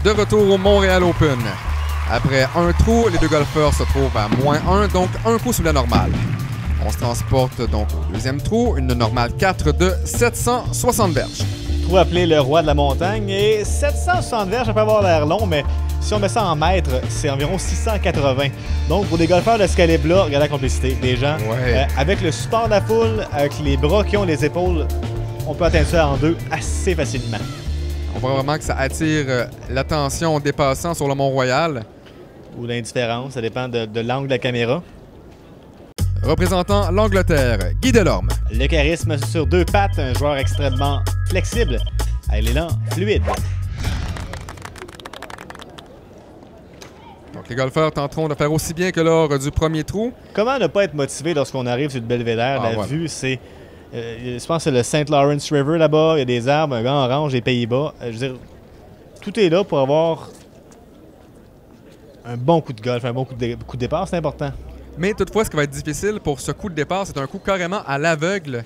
De retour au Montréal Open. Après un trou, les deux golfeurs se trouvent à -1, donc un coup sous la normale. On se transporte donc au deuxième trou, une normale 4 de 760 verges. Trou appelé le roi de la montagne et 760 verges, ça peut avoir l'air long, mais si on met ça en mètres, c'est environ 680. Donc pour des golfeurs de ce calibre-là, regardez la complicité des gens. Ouais. Avec le support de la foule, avec les bras qui ont les épaules, on peut atteindre ça en deux assez facilement. On voit vraiment que ça attire l'attention des passants sur le Mont-Royal. Ou l'indifférence, ça dépend de l'angle de la caméra. Représentant l'Angleterre, Guy Delorme. Le charisme sur deux pattes, un joueur extrêmement flexible, à l'élan fluide. Donc les golfeurs tenteront de faire aussi bien que lors du premier trou. Comment ne pas être motivé lorsqu'on arrive sur le belvédère? La vue, c'est... je pense que c'est le St. Lawrence River là-bas, il y a des arbres, un grand orange, les Pays-Bas. Je veux dire, tout est là pour avoir un bon coup de golf, un bon coup de départ, c'est important. Mais toutefois, ce qui va être difficile pour ce coup de départ, c'est un coup carrément à l'aveugle.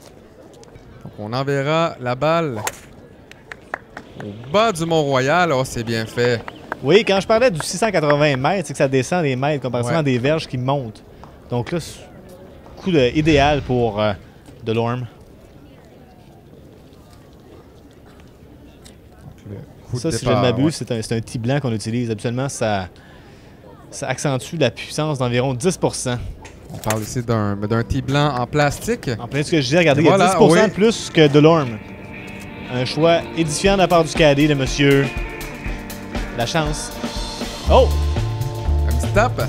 Donc on enverra la balle au bas du Mont-Royal. Oh, c'est bien fait. Oui, quand je parlais du 680 mètres, c'est que ça descend des mètres comparativement à des verges qui montent. Donc là, coup idéal pour Delorme. Ça, si je ne m'abuse, c'est un tee blanc qu'on utilise. Habituellement, ça accentue la puissance d'environ 10 %. On parle ici d'un tee blanc en plastique. En plein ce que je dis, regardez, voilà, il y a 10 % de plus que Delorme. Un choix édifiant de la part du cadet de monsieur. La chance. Oh! Un petit tape.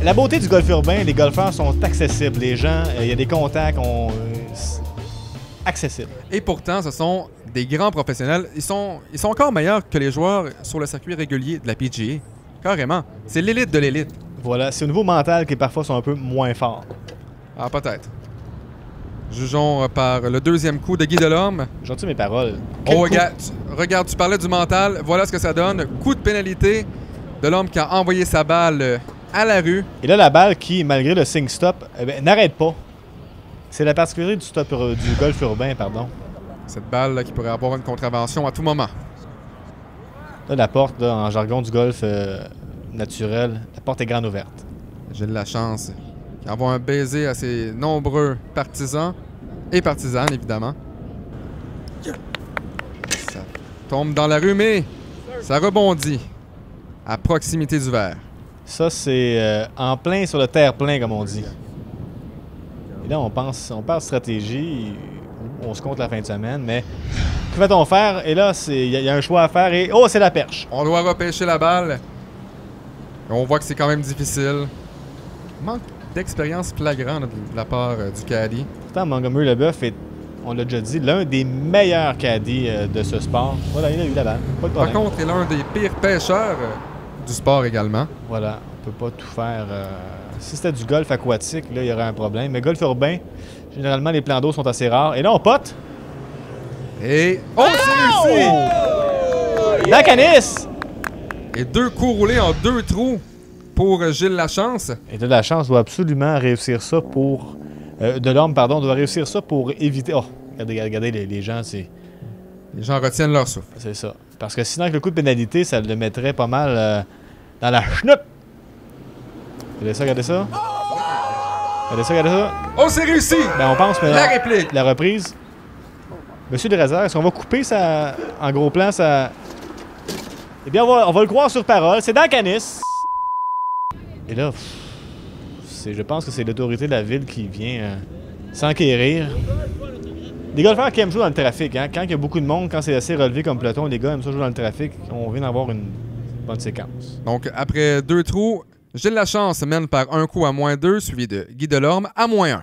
La beauté du golf urbain, les golfeurs sont accessibles. Les gens, il y a des contacts accessibles. Et pourtant, ce sont des grands professionnels. Ils sont encore meilleurs que les joueurs sur le circuit régulier de la PGA. Carrément. C'est l'élite de l'élite. Voilà, c'est au niveau mental qui parfois sont un peu moins forts. Ah, peut-être. Jugeons par le deuxième coup de Guy Delorme. J'entends mes paroles. Oh, regarde, tu parlais du mental. Voilà ce que ça donne. Coup de pénalité. Delorme qui a envoyé sa balle à la rue. Et là, la balle qui, malgré le signe stop, n'arrête pas. C'est la particularité du golf urbain, pardon. Cette balle là, qui pourrait avoir une contravention à tout moment. Là, la porte, là, en jargon du golf naturel, la porte est grande ouverte. J'ai de la chance. Qui envoie un baiser à ses nombreux partisans et partisanes, évidemment. Ça tombe dans la rue, mais ça rebondit à proximité du verre. Ça, c'est en plein sur le terre-plein, comme on dit. Et là, on parle stratégie, on se compte la fin de semaine, mais que va-t-on faire? Et là, il y a un choix à faire et... Oh, c'est la perche! On doit repêcher la balle. On voit que c'est quand même difficile. Manque d'expérience flagrante de la part du caddie. Pourtant, Montgomery Leboeuf est, on l'a déjà dit, l'un des meilleurs caddies de ce sport. Voilà, il a eu la balle. Pas de problème. Par contre, il est l'un des pires pêcheurs du sport également. Voilà, on peut pas tout faire. Si c'était du golf aquatique, là, il y aurait un problème. Mais golf urbain, généralement, les plans d'eau sont assez rares. Et là, on pote. Et... Oh, c'est réussi! La canisse! Et deux coups roulés en deux trous pour Gilles Lachance. Et de la chance doit absolument réussir ça pour... Delorme, pardon, doit réussir ça pour éviter... Oh, regardez les gens, c'est... Les gens retiennent leur souffle. C'est ça. Parce que sinon, avec le coup de pénalité, ça le mettrait pas mal dans la chenoute. Regardez ça. Regardez ça. Oh, c'est réussi! Ben, on pense maintenant... La réplique! La reprise. Monsieur de réserve, est-ce qu'on va couper ça en gros plan, ça... Eh bien, on va le croire sur parole. C'est dans la canisse. Et là, je pense que c'est l'autorité de la ville qui vient s'enquérir. Les golfeurs qui aiment jouer dans le trafic, hein? Quand il y a beaucoup de monde, quand c'est assez relevé comme peloton, les gars aiment ça jouer dans le trafic. On vient d'avoir une bonne séquence. Donc, après deux trous, Gilles Lachance mène par un coup à -2, suivi de Guy Delorme à -1.